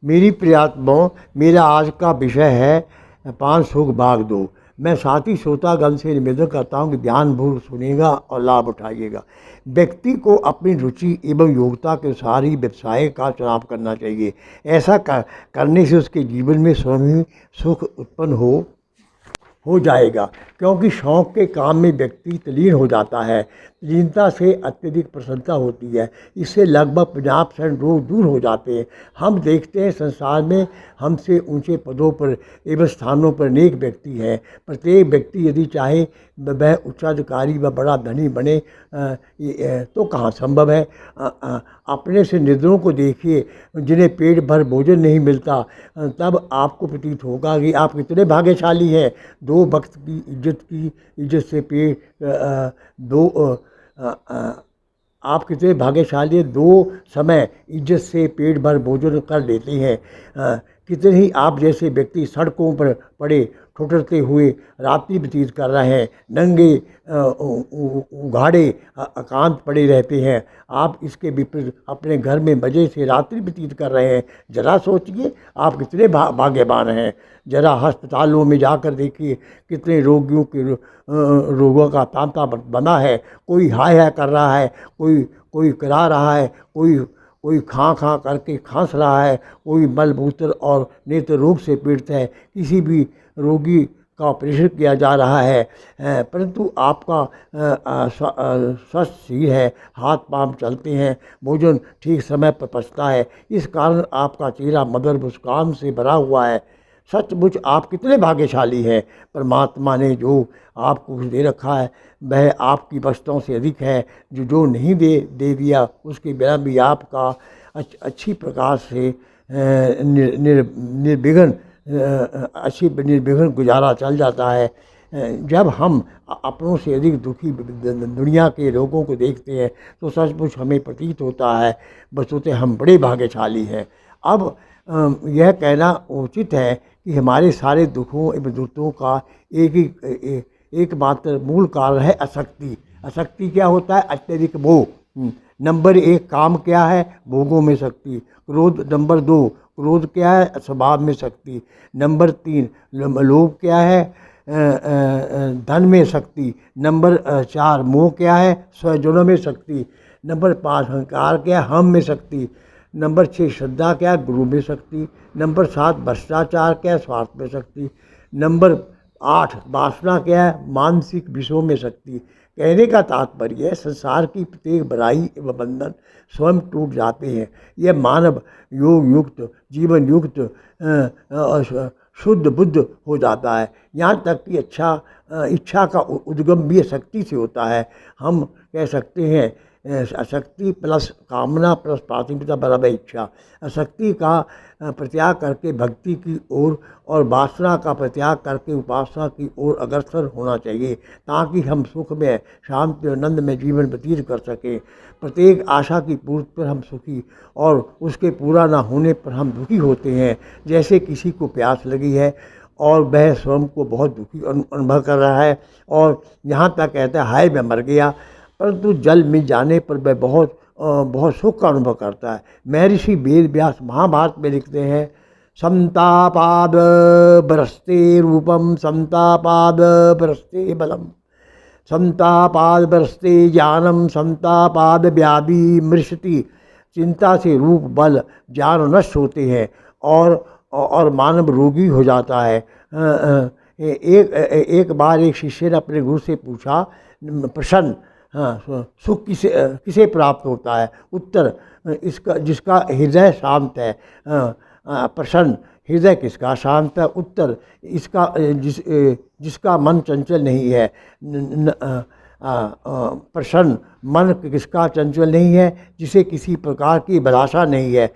मेरी प्रियात्माओं, मेरा आज का विषय है पांच सुख भाग दो। मैं साथी श्रोतागण से निवेदन करता हूँ कि ध्यानपूर्वक सुनिएगा और लाभ उठाइएगा। व्यक्ति को अपनी रुचि एवं योग्यता के अनुसार ही व्यवसाय का चुनाव करना चाहिए। ऐसा करने से उसके जीवन में स्वयं ही सुख उत्पन्न हो जाएगा, क्योंकि शौक के काम में व्यक्ति तल्लीन हो जाता है। तल्लीनता से अत्यधिक प्रसन्नता होती है। इससे लगभग 50% रोग दूर हो जाते हैं। हम देखते हैं संसार में हमसे ऊंचे पदों पर एवं स्थानों पर अनेक व्यक्ति हैं। प्रत्येक व्यक्ति यदि चाहे वह उच्चाधिकारी व बड़ा धनी बने तो कहाँ संभव है। अपने से निर्धनों को देखिए जिन्हें पेट भर भोजन नहीं मिलता, तब आपको प्रतीत होगा कि आप कितने भाग्यशाली हैं। दो वक्त की इज्जत से पेट आप कितने भाग्यशाली हैं, दो समय इज्जत से पेट भर भोजन कर लेते हैं। कितने ही आप जैसे व्यक्ति सड़कों पर पड़े ठुठुरते हुए रात्रि व्यतीत कर रहे हैं, नंगे उघाड़े एकांत पड़े रहते हैं। आप इसके विपरीत अपने घर में मज़े से रात्रि व्यतीत कर रहे हैं। जरा सोचिए आप कितने भाग्यवान हैं। जरा अस्पतालों में जाकर देखिए कितने रोगियों के रोगों का तांता बना है। कोई हाय हाय कर रहा है, कोई करा रहा है, कोई खां करके खांस रहा है, कोई मलमूत्र और नेत्र रोग से पीड़ित है। किसी भी रोगी का ऑपरेशन किया जा रहा है, परंतु आपका स्वस्थ शरीर है, हाथ पांव चलते हैं, भोजन ठीक समय पर पचता है। इस कारण आपका चेहरा मधुर मुस्कान से भरा हुआ है। सचमुच आप कितने भाग्यशाली हैं। परमात्मा ने जो आपको दे रखा है वह आपकी वस्तुओं से अधिक है। जो नहीं दे दिया उसके बिना भी आपका अच्छी प्रकार से निर्विघ्न गुजारा चल जाता है। जब हम अपनों से अधिक दुखी दुनिया के लोगों को देखते हैं तो सचमुच हमें प्रतीत होता है वस्तुतः हम बड़े भाग्यशाली हैं। अब यह कहना उचित है कि हमारे सारे दुखों एवं दुखों का एकमात्र मूल कारण है आसक्ति। आसक्ति क्या होता है? अत्यधिक मोह। नंबर 1 काम क्या है? भोगों में शक्ति। क्रोध नंबर 2, क्रोध क्या है? स्वभाव में शक्ति। नंबर 3 लोभ क्या है? धन में शक्ति। नंबर 4 मोह क्या है? स्वजनों में शक्ति। नंबर 5 अहंकार क्या है? हम में शक्ति। नंबर 6 श्रद्धा क्या है? गुरु में शक्ति। नंबर 7 भ्रष्टाचार क्या है? स्वार्थ में शक्ति। नंबर 8 वासना क्या है? मानसिक विषयों में शक्ति। कहने का तात्पर्य है संसार की प्रत्येक बुराई एवं बंधन स्वयं टूट जाते हैं। यह मानव योग युक्त जीवन युक्त शुद्ध बुद्ध हो जाता है। यहाँ तक कि इच्छा का उद्गम भी शक्ति से होता है। हम कह सकते हैं शक्ति प्लस कामना प्लस प्राथमिकता बराबर इच्छा। शक्ति का प्रत्याग करके भक्ति की ओर और वासना का प्रत्याग करके उपासना की ओर अग्रसर होना चाहिए, ताकि हम सुख में शांति और आनंद में जीवन व्यतीत कर सकें। प्रत्येक आशा की पूर्ति पर हम सुखी और उसके पूरा ना होने पर हम दुखी होते हैं। जैसे किसी को प्यास लगी है और वह स्वयं को बहुत दुखी अनुभव कर रहा है और यहाँ तक कहता है हाय मैं मर गया, परंतु जल मिल जाने पर वह बहुत सुख का अनुभव करता है। महर्षि वेद व्यास महाभारत में लिखते हैं, संतापाद बरसते रूपम संतापाद बरसते बलम संतापाद बरसते ज्ञानम संतापाद व्याधि मृषति। चिंता से रूप बल ज्ञान नष्ट होते हैं और मानव रोगी हो जाता है। एक बार एक शिष्य ने अपने गुरु से पूछा, प्रसन्न सुख किसे प्राप्त होता है? उत्तर, जिसका हृदय शांत है। प्रसन्न हृदय किसका शांत है? उत्तर, जिसका मन चंचल नहीं है। प्रसन्न मन किसका चंचल नहीं है? जिसे किसी प्रकार की अभिलाषा नहीं है।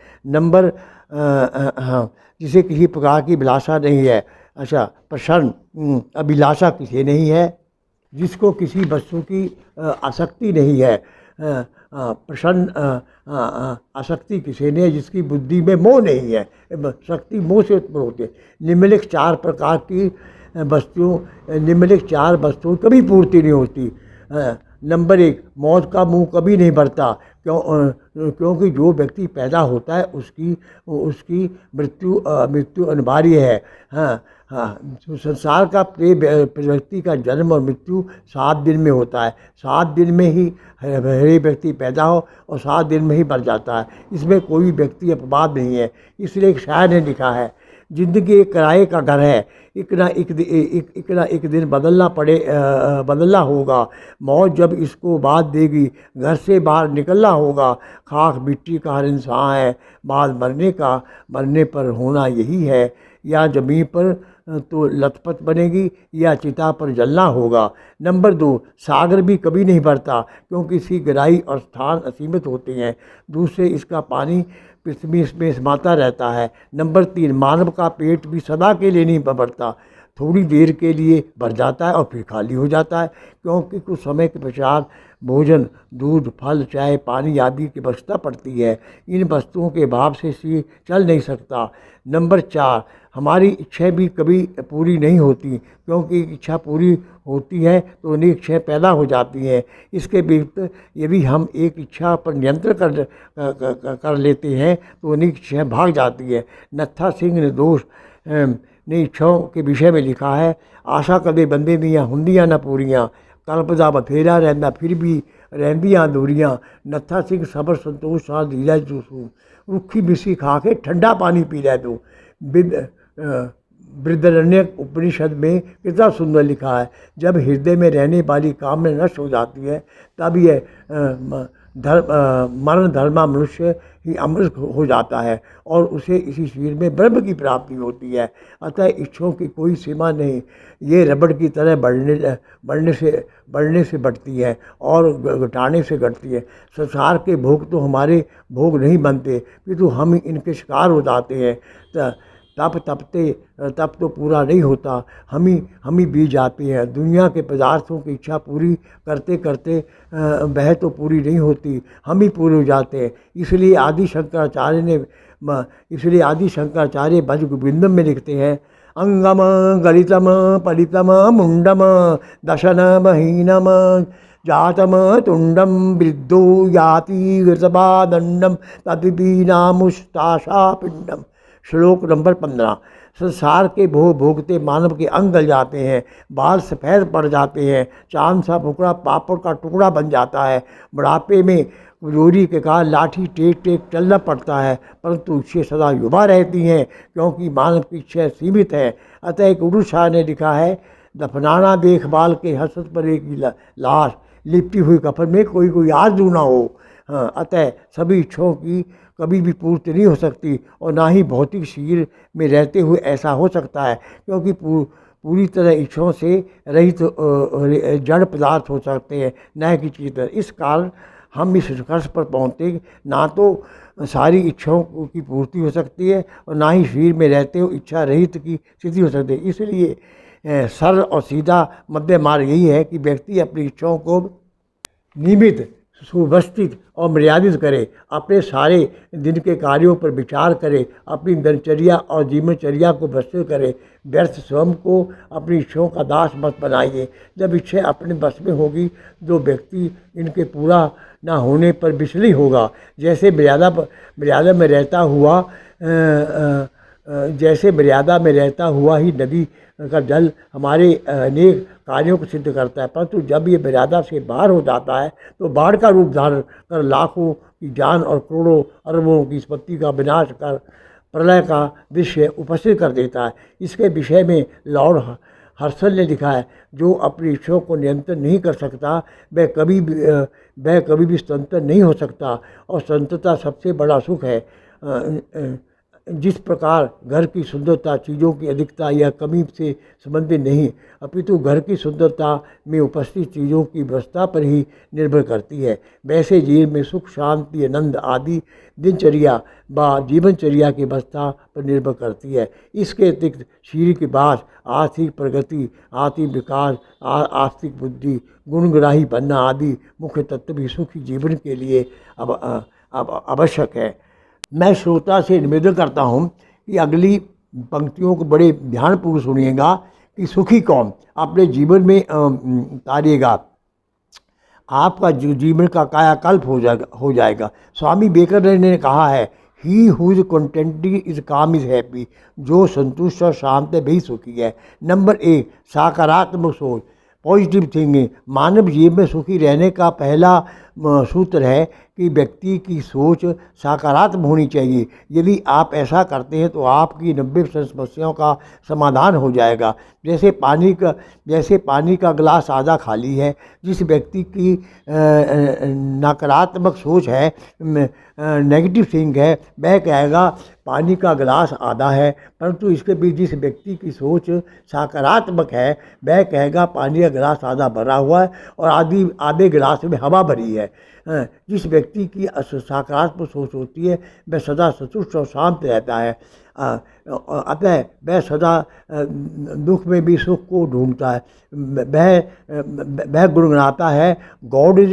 जिसे किसी प्रकार की अभिलाषा नहीं है। अच्छा, प्रसन्न अभिलाषा किसे नहीं है? जिसको किसी वस्तु की आसक्ति नहीं है। प्रसन्न आसक्ति किसे नहीं है? जिसकी बुद्धि में मोह नहीं है। शक्ति मोह से उत्पन्न होती है। निम्नलिखित 4 प्रकार की निम्नलिखित 4 वस्तुओं कभी पूर्ति नहीं होती। नंबर 1 मौत का मुंह कभी नहीं भरता, क्योंकि जो व्यक्ति पैदा होता है उसकी उसकी मृत्यु अनिवार्य है। हाँ हाँ, तो संसार का व्यक्ति का जन्म और मृत्यु 7 दिन में होता है। 7 दिन में ही हर व्यक्ति पैदा हो और 7 दिन में ही मर जाता है। इसमें कोई व्यक्ति अपवाद नहीं है। इसलिए एक शायर ने लिखा है, जिंदगी एक किराए का घर है, एक ना एक दिन बदलना होगा। मौत जब इसको बात देगी, घर से बाहर निकलना होगा। खाक मिट्टी का हर इंसान है, बाद मरने पर होना यही है। या ज़मीन पर तो लथपथ बनेगी या चिता पर जलना होगा। नंबर 2, सागर भी कभी नहीं भरता, क्योंकि इसकी गहराई और स्थान असीमित होते हैं। दूसरे, इसका पानी पृथ्वी में समाता रहता है। नंबर 3, मानव का पेट भी सदा के लिए नहीं भरता, थोड़ी देर के लिए भर जाता है और फिर खाली हो जाता है, क्योंकि कुछ समय के पश्चात भोजन, दूध, फल, चाय, पानी आदि की आवश्यकता पड़ती है। इन वस्तुओं के अभाव से शरीर चल नहीं सकता। नंबर 4, हमारी इच्छाएं भी कभी पूरी नहीं होती, क्योंकि इच्छा पूरी होती है तो अनेक इच्छाएं पैदा हो जाती हैं। इसके विपरीत यदि हम एक इच्छा पर नियंत्रण कर लेते हैं तो अनेक इच्छाएं भाग जाती है। नत्था सिंह ने दोष ने इच्छाओं के विषय में लिखा है, आशा कदे बंदे दियाँ हुंदियाँ न पूरियाँ, कल्पदा बथेरा रहंदा फिर भी रहंदियाँ दूरियाँ। नत्था सिंह सबर संतोष साथ धीरज जूसू, रुखी मिसी खा के ठंडा पानी पी रहे दो। बृहदारण्यक उपनिषद में कितना सुंदर लिखा है, जब हृदय में रहने वाली कामना नष्ट हो जाती है तब यह मरण धर्मा मनुष्य ही अमृत हो जाता है और उसे इसी शरीर में ब्रह्म की प्राप्ति होती है। अतः इच्छाओं की कोई सीमा नहीं, ये रबड़ की तरह बढ़ने से बढ़ती है और घटाने से घटती है। संसार के भोग तो हमारे भोग नहीं बनते, किंतु हम इनके शिकार हो जाते हैं। तप तो पूरा नहीं होता, हम ही बीत जाते हैं। दुनिया के पदार्थों की इच्छा पूरी करते करते वह तो पूरी नहीं होती, हम ही पूरे हो जाते हैं। इसलिए आदि शंकराचार्य भज गोविंदम में लिखते हैं, अंगम गलितम पलितम मुंडम दशन महीनम जातम तुंडम वृद्धो याति गृतपादंडम तपिबीनामुष्टाशा पिंडम। श्लोक नंबर 15। संसार के भोगते मानव के अंग गल जाते हैं, बाल सफ़ेद पड़ जाते हैं, चांद सा फुकड़ा पापड़ का टुकड़ा बन जाता है। बुढ़ापे में जोरी के कारण लाठी टेक टेक चलना पड़ता है, परंतु इच्छे सदा युवा रहती हैं, क्योंकि मानव की इच्छा सीमित है। अतः एक उर्दू शायर ने लिखा है, दफनाना देखभाल के हसरत पर एक लाश, लिपटी हुई कफन में कोई आरज़ू ना हो। हाँ, अतः सभी इच्छाओं की कभी भी पूर्ति नहीं हो सकती और ना ही भौतिक शरीर में रहते हुए ऐसा हो सकता है, क्योंकि पूरी तरह इच्छाओं से रहित जड़ पदार्थ हो सकते हैं, न कि चेतन। इस कारण हम इस निष्कर्ष पर पहुँचते ना तो सारी इच्छाओं की पूर्ति हो सकती है और ना ही शरीर में रहते हुए इच्छा रहित की स्थिति हो सकती है। इसलिए सरल और सीधा मध्य मार्ग यही है कि व्यक्ति अपनी इच्छाओं को नियमित, सुव्यवस्थित और मर्यादित करे, अपने सारे दिन के कार्यों पर विचार करे, अपनी दिनचर्या और जीवनचर्या को व्यवस्थित करे। व्यर्थ स्वयं को अपनी इच्छाओं का दास मत बनाइए। जब इच्छा अपने बस में होगी तो व्यक्ति इनके पूरा ना होने पर विचलित होगा। जैसे मर्यादा में रहता हुआ ही नदी का जल हमारे अनेक कार्यों को सिद्ध करता है, परंतु जब ये मर्यादा से बाहर हो जाता है तो बाढ़ का रूप धारण कर लाखों की जान और करोड़ों अरबों की संपत्ति का विनाश कर प्रलय का दृश्य उपस्थित कर देता है। इसके विषय में लॉर्ड हर्सल ने लिखा है, जो अपनी इच्छाओं को नियंत्रण नहीं कर सकता वह कभी भी स्वतंत्र नहीं हो सकता, और स्वतंत्रता सबसे बड़ा सुख है। जिस प्रकार घर की सुंदरता चीज़ों की अधिकता या कमी से संबंधित नहीं, अपितु घर की सुंदरता में उपस्थित चीज़ों की व्यवस्था पर ही निर्भर करती है, वैसे जीवन में सुख, शांति, आनंद आदि दिनचर्या व जीवनचर्या की व्यवस्था पर निर्भर करती है। इसके अतिरिक्त शरीर के बाद आर्थिक प्रगति, आर्थिक विकास, आर्थिक बुद्धि, गुणग्राही बनना आदि मुख्य तत्व भी सुखी जीवन के लिए अब आवश्यक है। मैं श्रोता से निवेदन करता हूँ कि अगली पंक्तियों को बड़े ध्यानपूर्वक सुनिएगा कि सुखी कौन अपने जीवन में उतारिएगा। आपका जीवन का कायाकल्प हो जाएगा। स्वामी विवेकानंद ने कहा है, he who is contented is काम इज हैप्पी, जो संतुष्ट और शांत है वही सुखी है। नंबर 1, सकारात्मक सोच, पॉजिटिव थिंकिंग। मानव जीवन में सुखी रहने का पहला सूत्र है कि व्यक्ति की सोच सकारात्मक होनी चाहिए। यदि आप ऐसा करते हैं तो आपकी 90% समस्याओं का समाधान हो जाएगा। जैसे पानी का गिलास आधा खाली है। जिस व्यक्ति की नकारात्मक सोच है, नेगेटिव थिंक है, वह कहेगा पानी का गिलास आधा है। परंतु इसके बीच जिस व्यक्ति की सोच सकारात्मक है, वह कहेगा पानी का गिलास आधा भरा हुआ है और आधे गिलास में हवा भरी है। जिस व्यक्ति की सकारात्मक सोच होती है, वह सदा संतुष्ट और शांत रहता है। अतः वह सदा दुख में भी सुख को ढूंढता है। वह गुणगुनाता है, God is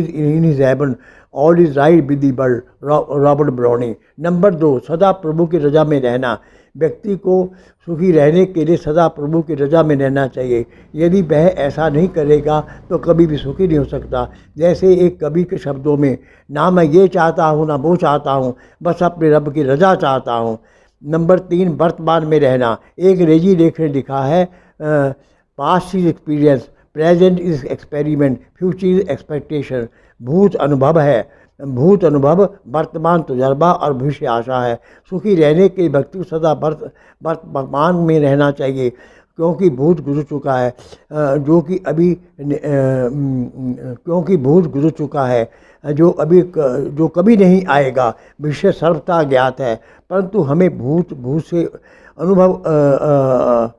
in his heaven, all is right with the world, Robert Browning. Number 2, सदा प्रभु की रजा में रहना। व्यक्ति को सुखी रहने के लिए सदा प्रभु की रजा में रहना चाहिए। यदि वह ऐसा नहीं करेगा तो कभी भी सुखी नहीं हो सकता। जैसे एक कवि के शब्दों में, ना मैं ये चाहता हूँ ना वो चाहता हूँ, बस अपने रब की रजा चाहता हूँ। नंबर 3, वर्तमान में रहना। एक अंग्रेजी लेखक ने लिखा है, past is experience, present is experiment, future is expectation. भूत अनुभव, वर्तमान तजुर्बा और भविष्य आशा है। सुखी रहने के व्यक्ति को सदा वर्तमान में रहना चाहिए, क्योंकि भूत गुजर चुका है, क्योंकि भूत गुजर चुका है, जो कभी नहीं आएगा। भविष्य सर्वथा ज्ञात है, परंतु हमें भूत से अनुभव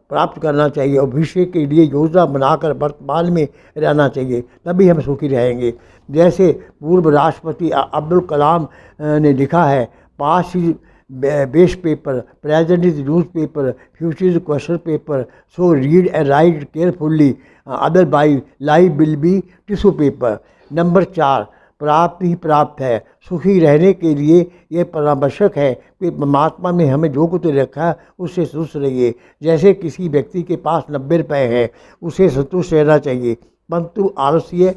प्राप्त करना चाहिए और भविष्य के लिए योजना बनाकर वर्तमान में रहना चाहिए, तभी हम सुखी रहेंगे। जैसे पूर्व राष्ट्रपति अब्दुल कलाम ने लिखा है, past is best paper, present is news paper, future is question paper, so read and right carefully, otherwise life will be tissue paper. Number 4, प्राप्त ही प्राप्त है। सुखी रहने के लिए यह परामर्शक है कि परमात्मा ने हमें जो कुछ रखा है उससे संतुष्ट रहिए। जैसे किसी व्यक्ति के पास 90 रुपये हैं, उसे संतुष्ट रहना चाहिए, परंतु आलस्य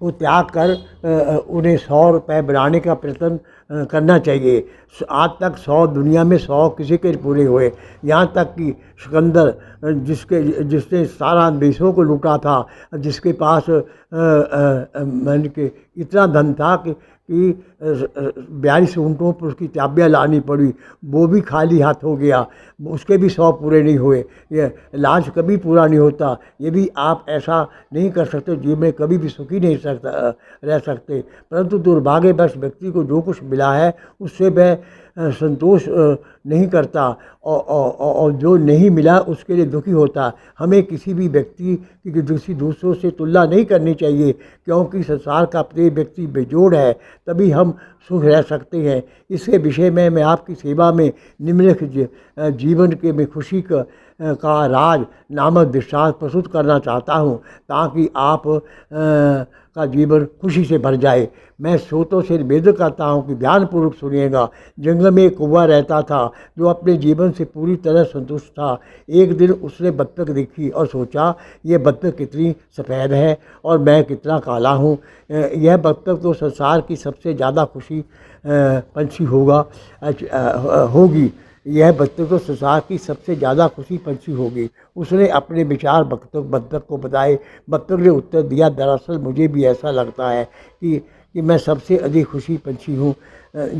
को त्याग कर उन्हें 100 रुपये बनाने का प्रयत्न करना चाहिए। आज तक 100 दुनिया में 100 किसी के पूरे हुए। यहाँ तक कि सिकंदर, जिसने सारा देशों को लूटा था, जिसके पास मान के इतना धन था कि 42 ऊँटों पर उसकी चाबियाँ लानी पड़ी, वो भी खाली हाथ हो गया, उसके भी 100 पूरे नहीं हुए। ये लाज कभी पूरा नहीं होता। यदि आप ऐसा नहीं कर सकते, जीवन में कभी भी सुखी नहीं रह सकते। परंतु दुर्भाग्यवश व्यक्ति को जो कुछ मिला है उससे वह संतोष नहीं करता और जो नहीं मिला उसके लिए दुखी होता। हमें किसी भी व्यक्ति की दूसरों से तुलना नहीं करनी चाहिए, क्योंकि संसार का प्रत्येक व्यक्ति बेजोड़ है, तभी हम सुख रह सकते हैं। इसके विषय में मैं आपकी सेवा में निम्नलिखित जीवन के में खुशी का राज नामक दृष्टांत प्रस्तुत करना चाहता हूँ, ताकि आप का जीवन खुशी से भर जाए। मैं श्रोतों से निवेदन करता हूँ कि ध्यानपूर्वक सुनिएगा। जंगल में एक कौवा रहता था जो अपने जीवन से पूरी तरह संतुष्ट था। एक दिन उसने बत्तख देखी और सोचा, यह बत्तख कितनी सफ़ेद है और मैं कितना काला हूँ। यह बत्तख तो संसार की सबसे ज़्यादा खुशी पंछी होगी। यह बत्तख तो संसार की सबसे ज़्यादा खुशी पंछी होगी। उसने अपने विचार बत्तख को बताए। बत्तख ने उत्तर दिया, दरअसल मुझे भी ऐसा लगता है कि मैं सबसे अधिक खुशी पंछी हूँ।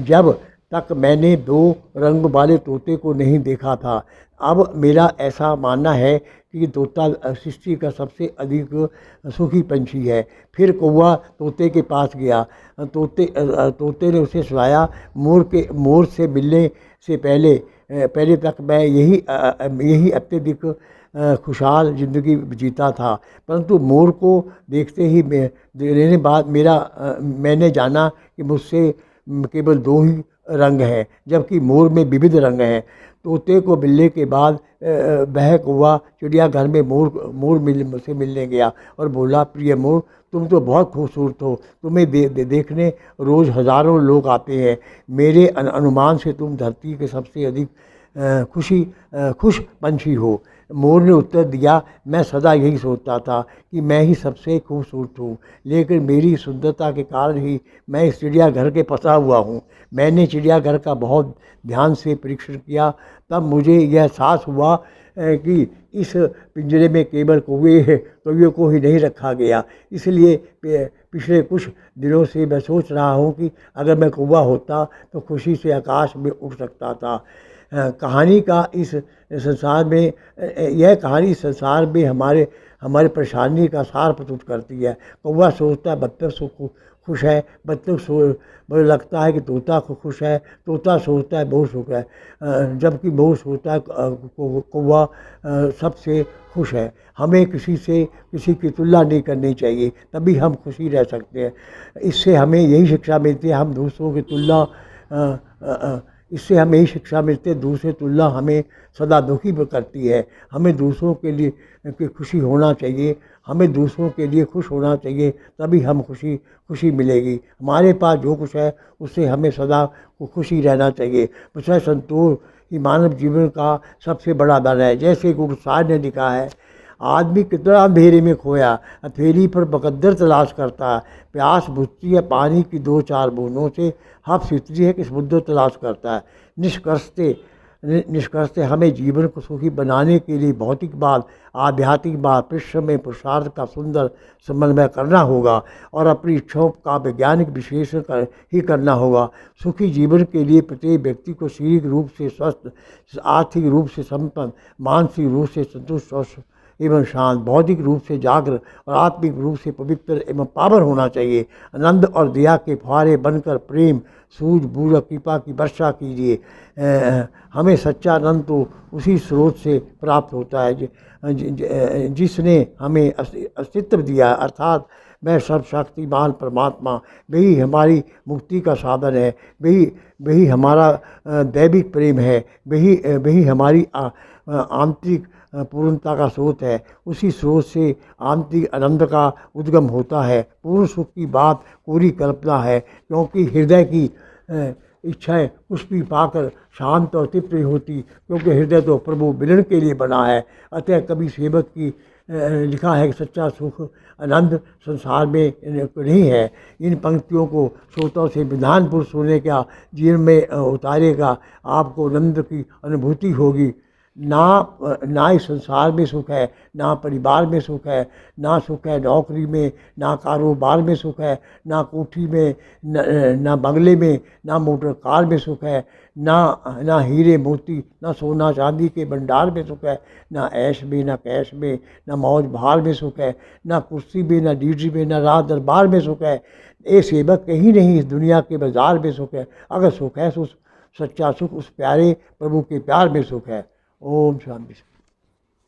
जब तक मैंने 2 रंग वाले तोते को नहीं देखा था। अब मेरा ऐसा मानना है कि तोता सृष्टि का सबसे अधिक सुखी पंछी है। फिर कौवा तोते के पास गया। तोते ने उसे सुनाया, मोर से मिलने से पहले तक मैं यही अत्यधिक खुशहाल ज़िंदगी जीता था, परंतु मोर को देखने बाद मैंने जाना कि मुझसे केवल 2 ही रंग हैं, जबकि मोर में विविध रंग हैं। तोते को मिलने के बाद वह कौवा चिड़ियाघर में मोर से मिलने गया और बोला, प्रिय मोर, तुम तो बहुत खूबसूरत हो, तुम्हें देखने रोज़ हज़ारों लोग आते हैं। मेरे अनुमान से तुम धरती के सबसे अधिक खुश पंछी हो। मोर ने उत्तर दिया, मैं सदा यही सोचता था कि मैं ही सबसे खूबसूरत हूँ, लेकिन मेरी सुंदरता के कारण ही मैं इस चिड़ियाघर के फंसा हुआ हूँ। मैंने चिड़ियाघर का बहुत ध्यान से परीक्षण किया, तब मुझे यह एहसास हुआ कि इस पिंजरे में केवल कौवे को ही नहीं रखा गया। इसलिए पिछले कुछ दिनों से मैं सोच रहा हूँ कि अगर मैं कौवा होता तो खुशी से आकाश में उड़ सकता था। कहानी का इस संसार में यह कहानी संसार में हमारे हमारे परेशानी का सार प्रस्तुत करती है। कौवा सोचता है बत्तख खुश है, बत्तख मुझे लगता है कि तोता खुश है, तोता सोचता है बहुत सुख है, जबकि बहुत सोचता है कौवा सबसे खुश है। हमें किसी की तुलना नहीं करनी चाहिए, तभी हम खुशी रह सकते हैं। इससे हमें यही शिक्षा मिलती है, हम दूसरों की तुलना अ, अ, अ, इससे हमें यही शिक्षा मिलती है, दूसरे तुलना हमें सदा दुखी करती है। हमें दूसरों के लिए की खुशी होना चाहिए, हमें दूसरों के लिए खुश होना चाहिए, तभी हम खुशी मिलेगी। हमारे पास जो कुछ है उससे हमें सदा खुशी रहना चाहिए। विषय संतोष ही मानव जीवन का सबसे बड़ा धन है। जैसे गुरु साहब ने लिखा है, आदमी कितना अंधेरे में खोया, हथेली पर मुकद्दर तलाश करता है, प्यास बुझती है पानी की दो चार बूंदों से, हफ सीतती है कि समुद्र तलाश करता है। निष्कर्षते हमें जीवन को सुखी बनाने के लिए भौतिकवाद आध्यात्मिकवाद परिश्रम में पुरुषार्थ का सुंदर समन्वय करना होगा और अपनी इच्छाओं का वैज्ञानिक विश्लेषण ही करना होगा। सुखी जीवन के लिए प्रत्येक व्यक्ति को शारीरिक रूप से स्वस्थ, आर्थिक रूप से संपन्न, मानसिक रूप से संतुष्ट एवं शांत, बौद्धिक रूप से जागृत और आत्मिक रूप से पवित्र एवं पावन होना चाहिए। आनंद और दया के फुहारे बनकर प्रेम सूझबूझ और कृपा की वर्षा कीजिए। हमें सच्चा आनंद तो उसी स्रोत से प्राप्त होता है जिसने हमें अस्तित्व दिया है, अर्थात मैं सर्वशक्तिमान परमात्मा। वही हमारी मुक्ति का साधन है, वही हमारा दैविक प्रेम है, वही हमारी आंतरिक पूर्णता का स्रोत है। उसी स्रोत से आंतरिक आनंद का उद्गम होता है। पूर्ण सुख की बात पूरी कल्पना है, क्योंकि हृदय की इच्छाएं कुछ भी पाकर शांत और तृप्त नहीं होती, क्योंकि हृदय तो प्रभु मिलन के लिए बना है। अतः कभी सेवक की लिखा है कि सच्चा सुख आनंद संसार में नहीं है। इन पंक्तियों को श्रोताओं से विधानपुर सुनने का जीवन में उतारेगा, आपको आनंद की अनुभूति होगी। ना इस संसार में सुख है, ना परिवार में सुख है, ना सुख है नौकरी में, ना कारोबार में सुख है, ना कोठी में, ना बंगले में, ना मोटर कार में सुख है, ना हीरे मोती, ना सोना चांदी के भंडार में सुख है, ना ऐश में, ना कैश में, ना मौज बहार में सुख है, ना कुर्सी में, ना ड्यूटी में, ना राज दरबार में सुख है। ये सेवक कहीं नहीं इस दुनिया के बाजार में सुख है। अगर सुख है तो सच्चा सुख उस प्यारे प्रभु के प्यार में सुख है। ओम शांति।